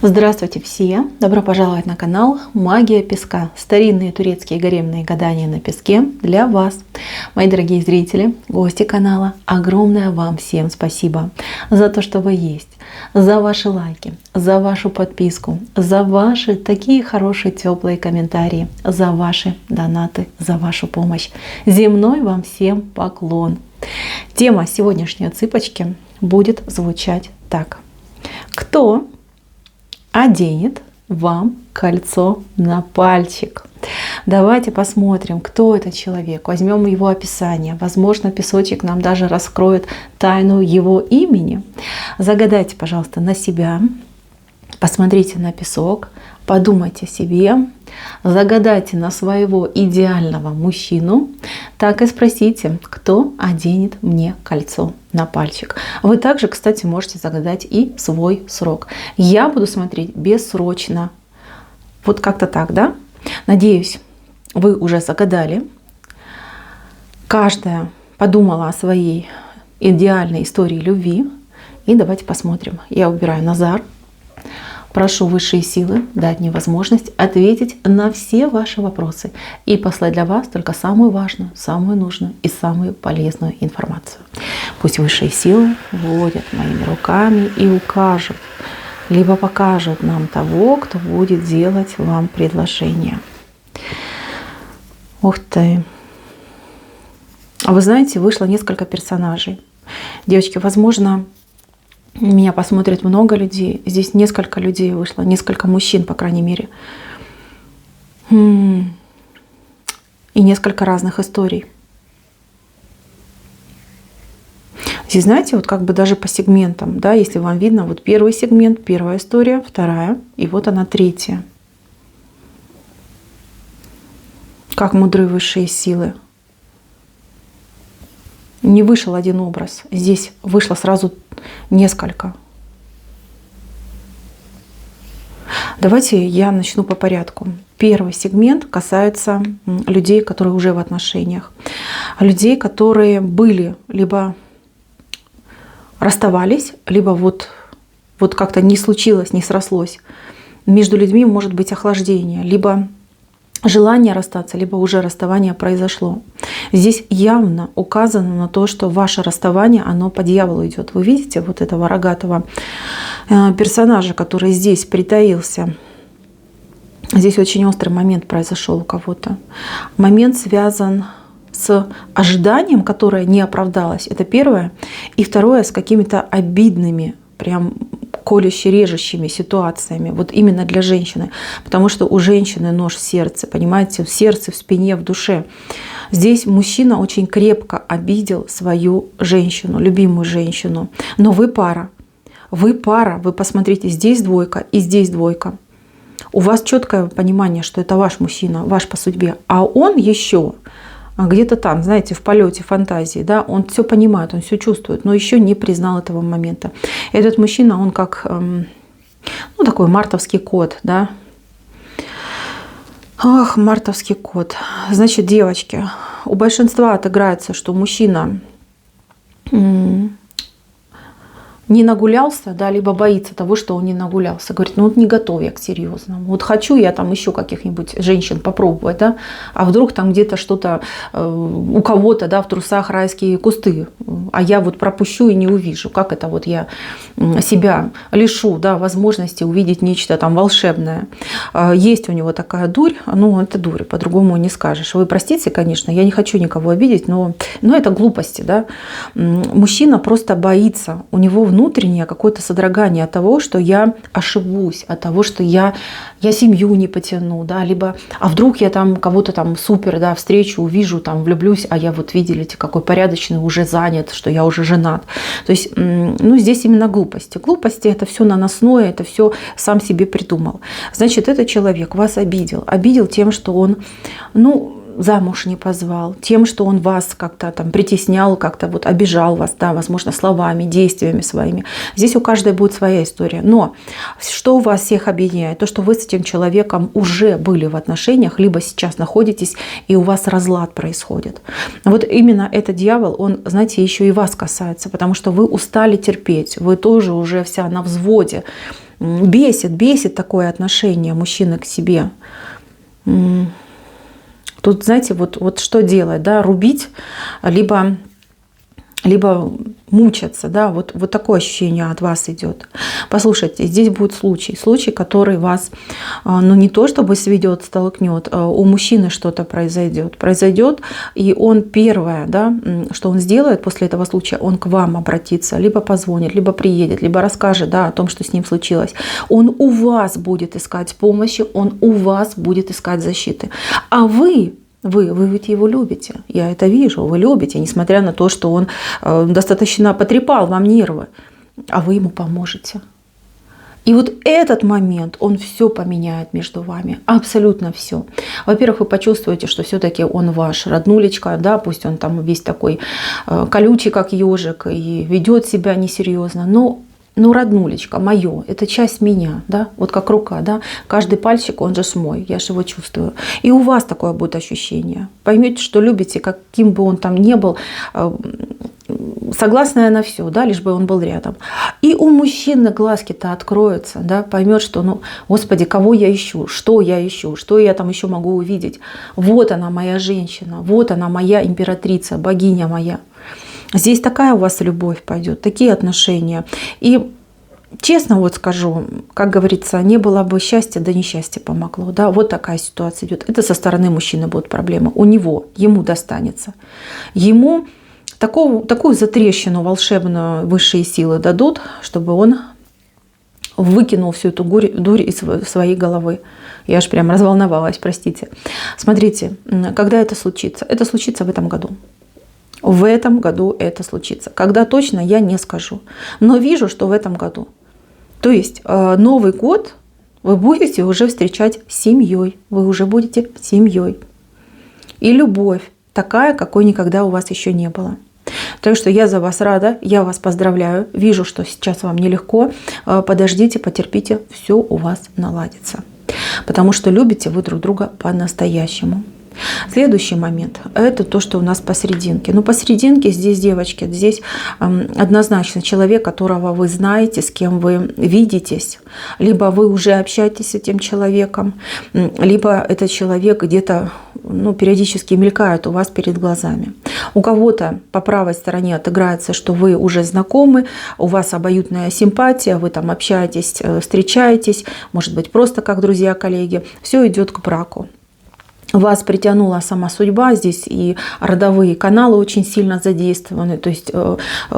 Здравствуйте все! Добро пожаловать на канал Магия Песка. Старинные турецкие гаремные гадания на песке для вас. Мои дорогие зрители, гости канала, огромное вам всем спасибо за то, что вы есть, за ваши лайки, за вашу подписку, за ваши такие хорошие теплые комментарии, за ваши донаты, за вашу помощь. Земной вам всем поклон! Тема сегодняшней цыпочки будет звучать так. Кто оденет вам кольцо на пальчик? Давайте посмотрим, кто этот человек. Возьмем его описание. Возможно, песочек нам даже раскроет тайну его имени. Загадайте, пожалуйста, на себя. Посмотрите на песок. Подумайте себе. Загадайте на своего идеального мужчину. Так и спросите, кто оденет мне кольцо на пальчик. Вы также, кстати, можете загадать и свой срок. Я буду смотреть бессрочно. Вот как-то так, да? Надеюсь, вы уже загадали. Каждая подумала о своей идеальной истории любви. И давайте посмотрим. Я убираю Назар. Прошу высшие силы дать мне возможность ответить на все ваши вопросы и послать для вас только самую важную, самую нужную и самую полезную информацию. Пусть высшие силы вводят моими руками и укажут, либо покажут нам того, кто будет делать вам предложение. Ух ты! А вы знаете, вышло несколько персонажей. Девочки, возможно, меня посмотрит много людей. Здесь несколько людей вышло, несколько мужчин, по крайней мере. И несколько разных историй. Здесь, знаете, вот как бы даже по сегментам, да, если вам видно, вот первый сегмент, первая история, вторая, и вот она третья. Как мудрые высшие силы. Не вышел один образ, здесь вышло сразу несколько. Давайте я начну по порядку. Первый сегмент касается людей, которые уже в отношениях. Людей, которые были, либо расставались, либо вот как-то не случилось, не срослось. Между людьми может быть охлаждение, либо желание расстаться, либо уже расставание произошло. Здесь явно указано на то, что ваше расставание, оно по дьяволу идет. Вы видите вот этого рогатого персонажа, который здесь притаился. Здесь очень острый момент произошел у кого-то. Момент связан с ожиданием, которое не оправдалось. Это первое. И второе, с какими-то обидными, прям колюще-режущими ситуациями, вот именно для женщины. Потому что у женщины нож в сердце, понимаете, в сердце, в спине, в душе. Здесь мужчина очень крепко обидел свою женщину, любимую женщину. Но вы пара. Вы пара. Вы посмотрите, здесь двойка и здесь двойка. У вас четкое понимание, что это ваш мужчина, ваш по судьбе. А он еще где-то там, знаете, в полете фантазии, да, он все понимает, он все чувствует, но еще не признал этого момента. Этот мужчина, он как, ну, такой мартовский кот, да. Ах, мартовский кот. Значит, девочки, у большинства отыграется, что мужчина не нагулялся, да, либо боится того, что он не нагулялся. Говорит, ну вот не готов я к серьезному. Вот хочу я там еще каких-нибудь женщин попробовать, да, а вдруг там где-то что-то у кого-то, да, в трусах райские кусты, а я вот пропущу и не увижу. Как это вот я себя лишу, да, возможности увидеть нечто там волшебное. Есть у него такая дурь, ну это дурь, по-другому не скажешь. Вы простите, конечно, я не хочу никого обидеть, но это глупости, да. Мужчина просто боится, у него внутреннее какое-то содрогание от того, что я ошибусь, от того, что я семью не потяну, да, либо, а вдруг я там кого-то там супер, да, встречу, увижу, там влюблюсь, а я вот видели, какой порядочный, уже занят, что я уже женат. То есть, ну, здесь именно глупости. Глупости — это все наносное, это все сам себе придумал. Значит, этот человек вас обидел тем, что он, ну, замуж не позвал, тем, что он вас как-то там притеснял, как-то вот обижал вас, да, возможно, словами, действиями своими. Здесь у каждой будет своя история. Но что у вас всех объединяет? То, что вы с этим человеком уже были в отношениях, либо сейчас находитесь, и у вас разлад происходит. Вот именно этот дьявол, он, знаете, еще и вас касается, потому что вы устали терпеть, вы тоже уже вся на взводе. бесит такое отношение мужчины к себе. Тут, знаете, вот что делать, да, рубить, либо мучаться, да, вот такое ощущение от вас идет. Послушайте, здесь будет случай, который вас, ну не то чтобы сведет, столкнет, у мужчины что-то произойдет, и он первое, да, что он сделает после этого случая, он к вам обратится, либо позвонит, либо приедет, либо расскажет, да, о том, что с ним случилось. Он у вас будет искать помощи, он у вас будет искать защиты, а вы ведь его любите. Я это вижу, вы любите, несмотря на то, что он достаточно потрепал вам нервы. А вы ему поможете. И вот этот момент, он все поменяет между вами. Абсолютно все. Во-первых, вы почувствуете, что все-таки он ваш роднулечка, да, пусть он там весь такой колючий, как ежик, и ведет себя несерьезно, но роднулечка, мое, это часть меня, да, вот как рука, да, каждый пальчик, он же мой, я же его чувствую. И у вас такое будет ощущение. Поймете, что любите, каким бы он там ни был, согласная на все, да, лишь бы он был рядом. И у мужчины глазки-то откроются, да, поймет, что, ну, Господи, кого я ищу, что я там еще могу увидеть. Вот она, моя женщина, вот она, моя императрица, богиня моя. Здесь такая у вас любовь пойдет, такие отношения. И честно вот скажу, как говорится, не было бы счастья, да несчастье помогло. Да? Вот такая ситуация идет. Это со стороны мужчины будут проблемы. Ему достанется. Ему такую затрещину волшебную высшие силы дадут, чтобы он выкинул всю эту дурь из своей головы. Я аж прям разволновалась, простите. Смотрите, когда это случится? Это случится в этом году. В этом году это случится. Когда точно, я не скажу. Но вижу, что в этом году. То есть Новый год вы будете уже встречать с семьей. Вы уже будете семьей. И любовь такая, какой никогда у вас еще не было. Так что я за вас рада, я вас поздравляю. Вижу, что сейчас вам нелегко. Подождите, потерпите, все у вас наладится. Потому что любите вы друг друга по-настоящему. Следующий момент – это то, что у нас посерединке. Ну, посерединке здесь, девочки, здесь однозначно человек, которого вы знаете, с кем вы видитесь, либо вы уже общаетесь с этим человеком, либо этот человек где-то, ну, периодически мелькает у вас перед глазами. У кого-то по правой стороне отыграется, что вы уже знакомы, у вас обоюдная симпатия, вы там общаетесь, встречаетесь, может быть, просто как друзья, коллеги. Все идет к браку. Вас притянула сама судьба, здесь и родовые каналы очень сильно задействованы, то есть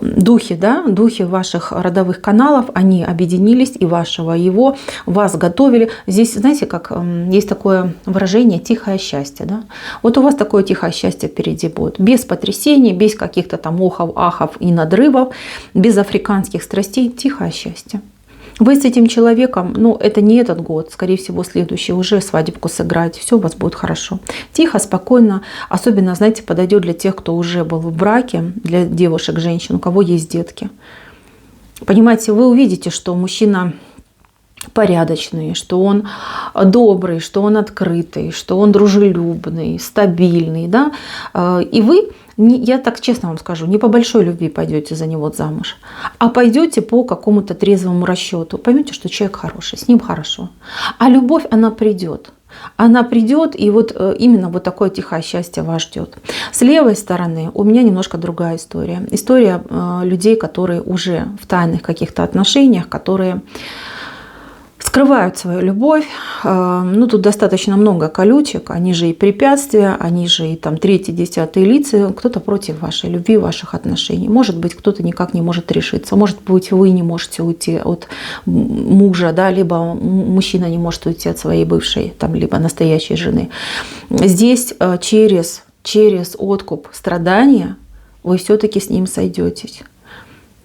духи, да, духи ваших родовых каналов, они объединились, и вашего, и его, вас готовили. Здесь, знаете, как есть такое выражение «тихое счастье», да? Вот у вас такое тихое счастье впереди будет, без потрясений, без каких-то там охов, ахов и надрывов, без африканских страстей, тихое счастье. Вы с этим человеком, ну, это не этот год, скорее всего, следующий, уже свадебку сыграете, все у вас будет хорошо. Тихо, спокойно, особенно, знаете, подойдет для тех, кто уже был в браке, для девушек, женщин, у кого есть детки. Понимаете, вы увидите, что мужчина порядочный, что он добрый, что он открытый, что он дружелюбный, стабильный, да, и вы, я так честно вам скажу, не по большой любви пойдете за него замуж, а пойдете по какому-то трезвому расчету. Поймете, что человек хороший, с ним хорошо. А любовь, она придет. Она придет, и вот именно вот такое тихое счастье вас ждет. С левой стороны у меня немножко другая история. История людей, которые уже в тайных каких-то отношениях, которые скрывают свою любовь. Ну, тут достаточно много колючек, они же и препятствия, они же и там третьи, десятые лица. Кто-то против вашей любви, ваших отношений. Может быть, кто-то никак не может решиться. Может быть, вы не можете уйти от мужа, да, либо мужчина не может уйти от своей бывшей, там, либо настоящей жены. Здесь через откуп страдания вы все-таки с ним сойдетесь.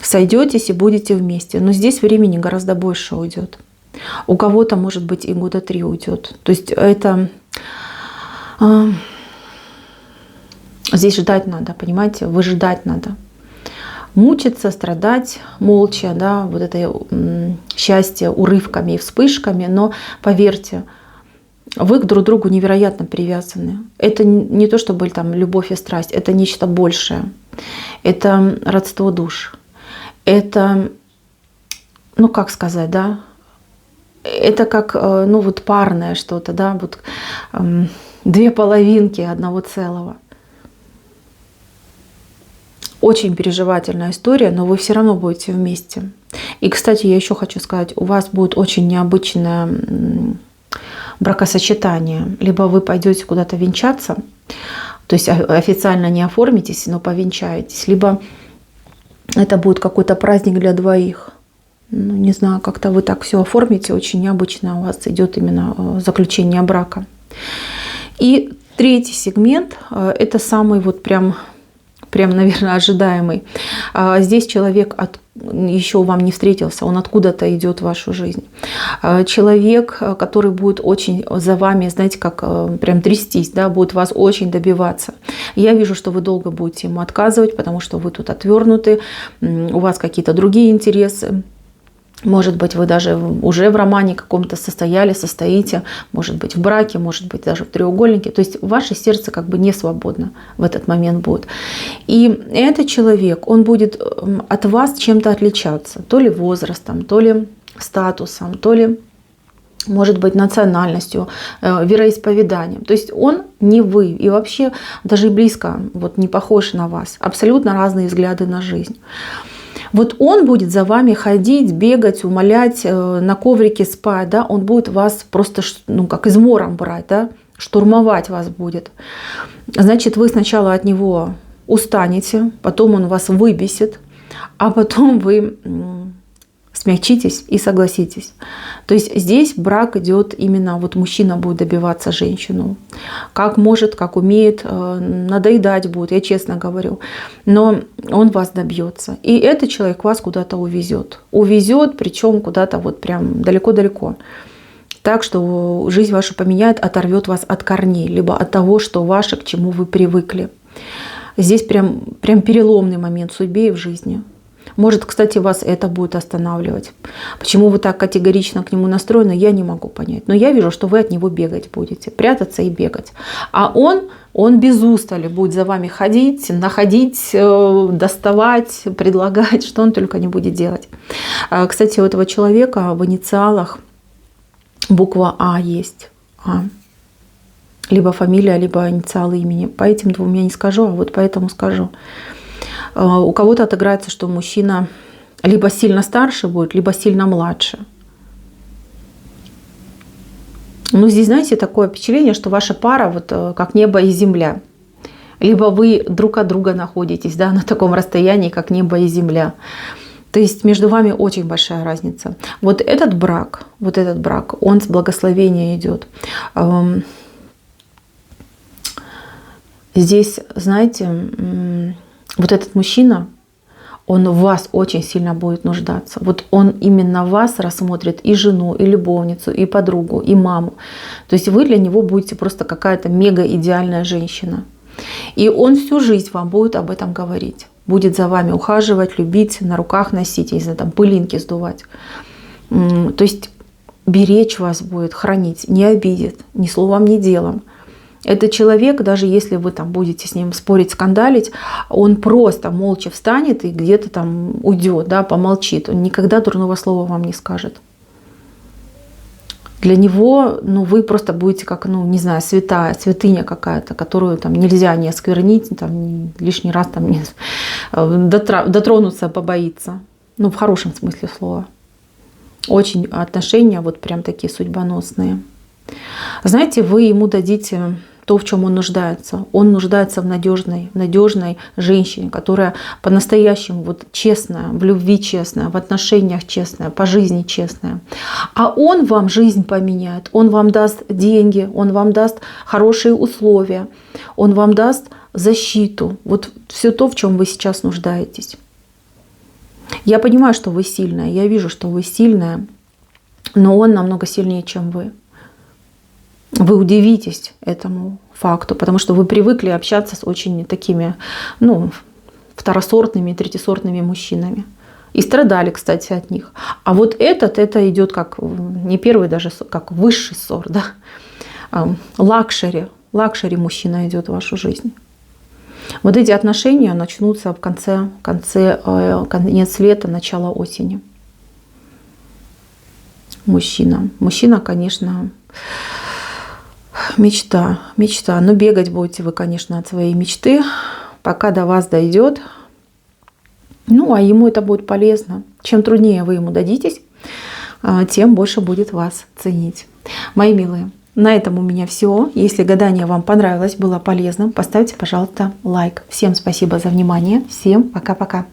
Сойдетесь и будете вместе. Но здесь времени гораздо больше уйдет. У кого-то, может быть, и года 3 уйдет. То есть это здесь ждать надо, понимаете? Выжидать надо. Мучиться, страдать молча, да, вот это счастье урывками и вспышками. Но поверьте, вы друг к другу невероятно привязаны. Это не то, чтобы там любовь и страсть, это нечто большее. Это родство душ. Это, ну как сказать, да, это как, ну вот парное что-то, да, вот две половинки одного целого. Очень переживательная история, но вы все равно будете вместе. И, кстати, я еще хочу сказать, у вас будет очень необычное бракосочетание. Либо вы пойдете куда-то венчаться, то есть официально не оформитесь, но повенчаетесь, либо это будет какой-то праздник для двоих. Ну, не знаю, как-то вы так все оформите, очень необычно у вас идет именно заключение брака. И третий сегмент, это самый вот прям, наверное, ожидаемый. Здесь человек еще вам не встретился, он откуда-то идет в вашу жизнь. Человек, который будет очень за вами, знаете, как прям трястись, да, будет вас очень добиваться. Я вижу, что вы долго будете ему отказывать, потому что вы тут отвернуты, у вас какие-то другие интересы. Может быть, вы даже уже в романе каком-то состоите, может быть, в браке, может быть, даже в треугольнике. То есть ваше сердце как бы не свободно в этот момент будет. И этот человек, он будет от вас чем-то отличаться. То ли возрастом, то ли статусом, то ли, может быть, национальностью, вероисповеданием. То есть он не вы. И вообще даже и близко вот не похож на вас. Абсолютно разные взгляды на жизнь. Вот он будет за вами ходить, бегать, умолять, на коврике спать, да, он будет вас просто, ну, как измором брать, да, штурмовать вас будет. Значит, вы сначала от него устанете, потом он вас выбесит, а потом вы смягчитесь и согласитесь. То есть здесь брак идет именно, вот мужчина будет добиваться женщину. Как может, как умеет, надоедать будет, я честно говорю. Но он вас добьется. И этот человек вас куда-то увезет. Увезет, причем куда-то вот прям далеко-далеко. Так что жизнь вашу поменяет, оторвет вас от корней, либо от того, что ваше, к чему вы привыкли. Здесь прям переломный момент в судьбе и в жизни. Может, кстати, вас это будет останавливать. Почему вы так категорично к нему настроены, я не могу понять. Но я вижу, что вы от него бегать будете, прятаться и бегать. А он без устали будет за вами ходить, находить, доставать, предлагать, что он только не будет делать. Кстати, у этого человека в инициалах буква А есть. А. Либо фамилия, либо инициалы имени. По этим двум я не скажу, а вот по этому скажу. У кого-то отыграется, что мужчина либо сильно старше будет, либо сильно младше. Ну, здесь, знаете, такое впечатление, что ваша пара вот как небо и земля. Либо вы друг от друга находитесь, да, на таком расстоянии, как небо и земля. То есть между вами очень большая разница. Вот этот брак, он с благословения идет. Здесь, знаете, вот этот мужчина, он в вас очень сильно будет нуждаться. Вот он именно вас рассмотрит и жену, и любовницу, и подругу, и маму. То есть вы для него будете просто какая-то мега идеальная женщина. И он всю жизнь вам будет об этом говорить. Будет за вами ухаживать, любить, на руках носить, не знаю, там пылинки сдувать. То есть беречь вас будет, хранить, не обидит, ни словом, ни делом. Этот человек, даже если вы там будете с ним спорить, скандалить, он просто молча встанет и где-то там уйдет, да, помолчит. Он никогда дурного слова вам не скажет. Для него, ну, вы просто будете как, ну, не знаю, святыня какая-то, которую там нельзя не осквернить, там, лишний раз там не дотронуться побоится. Ну, в хорошем смысле слова. Очень отношения вот прям такие судьбоносные. Знаете, вы ему дадите то, в чем он нуждается. Он нуждается в надежной женщине, которая по-настоящему вот честная, в любви честная, в отношениях честная, по жизни честная. А он вам жизнь поменяет, он вам даст деньги, он вам даст хорошие условия, он вам даст защиту. Вот все то, в чем вы сейчас нуждаетесь. Я понимаю, что вы сильная, я вижу, что вы сильная, но он намного сильнее, чем вы. Вы удивитесь этому факту, потому что вы привыкли общаться с очень такими, ну, второсортными, третьесортными мужчинами. И страдали, кстати, от них. А вот это идет как не первый даже, как высший сорт, да? Лакшери мужчина идет в вашу жизнь. Вот эти отношения начнутся в конец лета, начало осени. Мужчина. Мужчина, конечно, мечта. Но бегать будете вы, конечно, от своей мечты, пока до вас дойдет. Ну, а ему это будет полезно. Чем труднее вы ему дадитесь, тем больше будет вас ценить. Мои милые, на этом у меня все. Если гадание вам понравилось, было полезным, поставьте, пожалуйста, лайк. Всем спасибо за внимание. Всем пока-пока.